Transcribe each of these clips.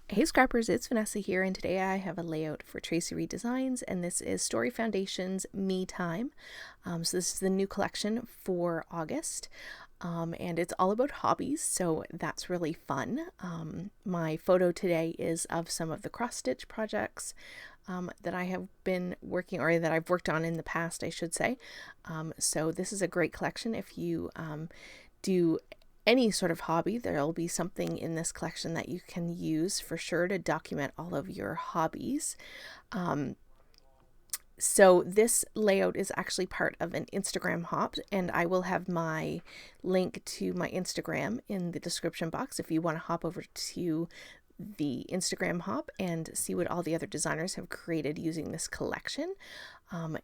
Hey Scrappers, it's Vanessa here, and today I have a layout for Traci Redesigns, and this is Story Foundation's Me Time. So this is the new collection for August, and it's all about hobbies, so that's really fun. My photo today is of some of the cross-stitch projects that I have been working, or that I've worked on in the past, I should say. So this is a great collection if you do any sort of hobby. There'll be something in this collection that you can use for sure to document all of your hobbies. So this layout is actually part of an Instagram hop, and I will have my link to my Instagram in the description box if you want to hop over to the Instagram hop and see what all the other designers have created using this collection.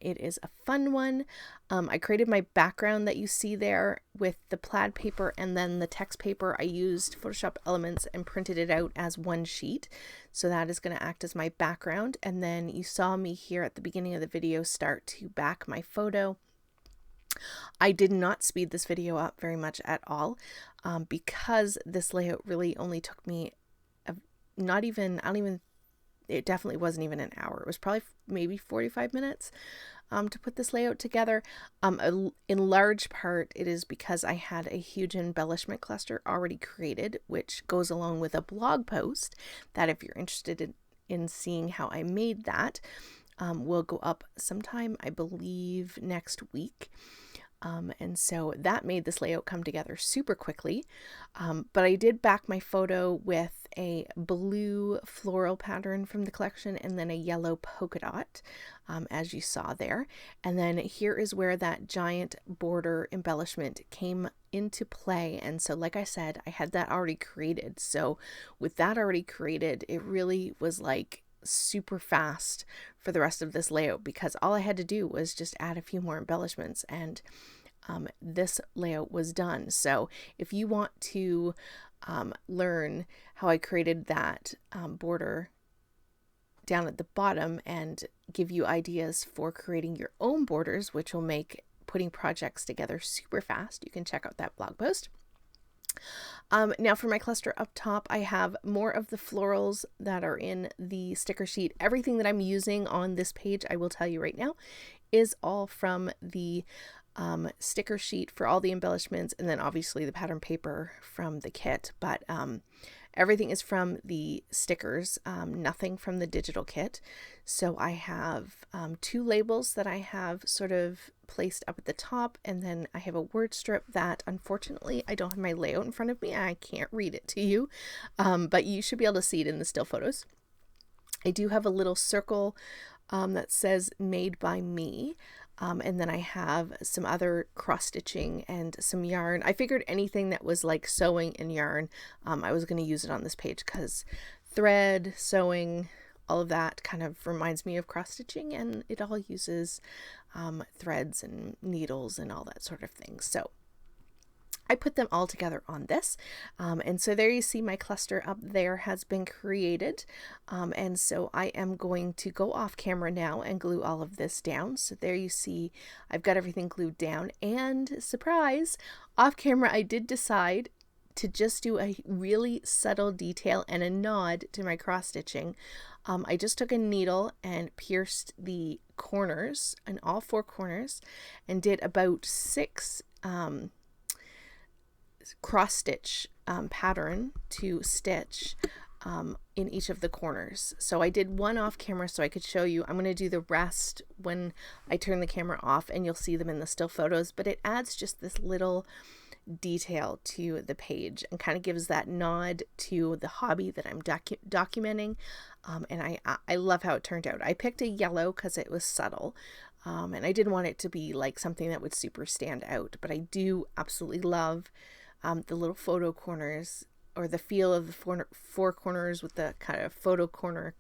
It is a fun one. I created my background that you see there with the plaid paper, and then the text paper I used Photoshop Elements and printed it out as one sheet. So that is going to act as my background. And then you saw me here at the beginning of the video start to back my photo. I did not speed this video up very much at all because this layout really only took me it definitely wasn't even an hour. It was probably maybe 45 minutes to put this layout together. In large part, it is because I had a huge embellishment cluster already created, which goes along with a blog post that, if you're interested in seeing how I made that, will go up sometime, I believe, next week. And so that made this layout come together super quickly. But I did back my photo with a blue floral pattern from the collection and then a yellow polka dot, as you saw there. And then here is where that giant border embellishment came into play. And so, like I said, I had that already created. So with that already created, it really was like super fast for the rest of this layout, because all I had to do was just add a few more embellishments and this layout was done. So if you want to learn how I created that border down at the bottom and give you ideas for creating your own borders, which will make putting projects together super fast, you can check out that blog post. Now for my cluster up top, I have more of the florals that are in the sticker sheet. Everything that I'm using on this page, I will tell you right now, is all from the sticker sheet for all the embellishments, and then obviously the pattern paper from the kit, but everything is from the stickers, nothing from the digital kit. So I have two labels that I have sort of placed up at the top, and then I have a word strip that, unfortunately, I don't have my layout in front of me. I can't read it to you, but you should be able to see it in the still photos. I do have a little circle that says made by me. And then I have some other cross stitching and some yarn. I figured anything that was like sewing and yarn, I was going to use it on this page, because thread, sewing, all of that kind of reminds me of cross stitching, and it all uses threads and needles and all that sort of thing. So I put them all together on this. And so there you see my cluster up there has been created. And so I am going to go off camera now and glue all of this down. So there you see I've got everything glued down, and surprise, off camera I did decide to just do a really subtle detail and a nod to my cross stitching. I just took a needle and pierced the corners, and all four corners, and did about 6 cross stitch pattern to stitch in each of the corners. So I did one off camera so I could show you. I'm going to do the rest when I turn the camera off, and you'll see them in the still photos, but it adds just this little detail to the page and kind of gives that nod to the hobby that I'm documenting. And I love how it turned out. I picked a yellow because it was subtle. And I didn't want it to be like something that would super stand out, but I do absolutely love the little photo corners, or the feel of the four corners with the kind of photo corner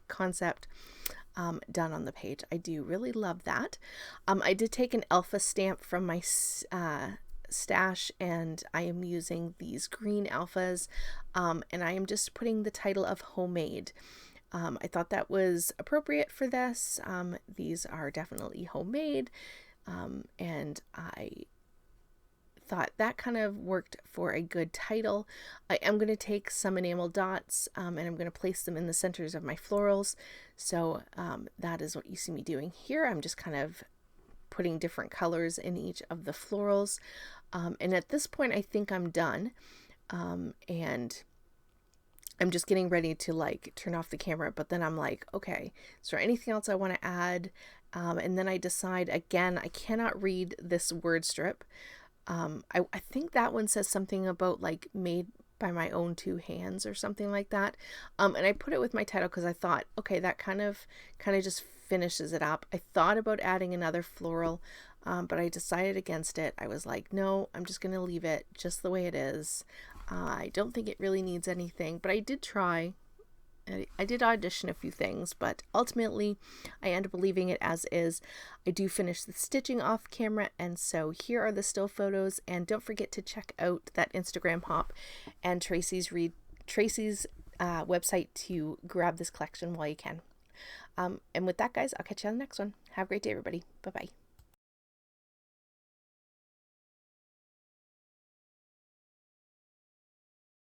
concept done on the page. I do really love that. I did take an alpha stamp from my stash, and I am using these green alphas, and I am just putting the title of homemade. I thought that was appropriate for this. These are definitely homemade, and I thought that kind of worked for a good title. I am going to take some enamel dots and I'm going to place them in the centers of my florals. So that is what you see me doing here. I'm just kind of putting different colors in each of the florals. And at this point, I think I'm done. And I'm just getting ready to like turn off the camera, but then I'm like, okay, is there anything else I want to add? And then I decide again, I cannot read this word strip. I think that one says something about like made by my own two hands or something like that. And I put it with my title because I thought, okay, that kind of just finishes it up. I thought about adding another floral, but I decided against it. I was like, no, I'm just going to leave it just the way it is. I don't think it really needs anything, but I did try. I did audition a few things, but ultimately I end up leaving it as is. I do finish the stitching off camera, and so here are the still photos. And don't forget to check out that Instagram hop and Traci's website to grab this collection while you can. And with that, guys, I'll catch you on the next one. Have a great day, everybody. Bye-bye.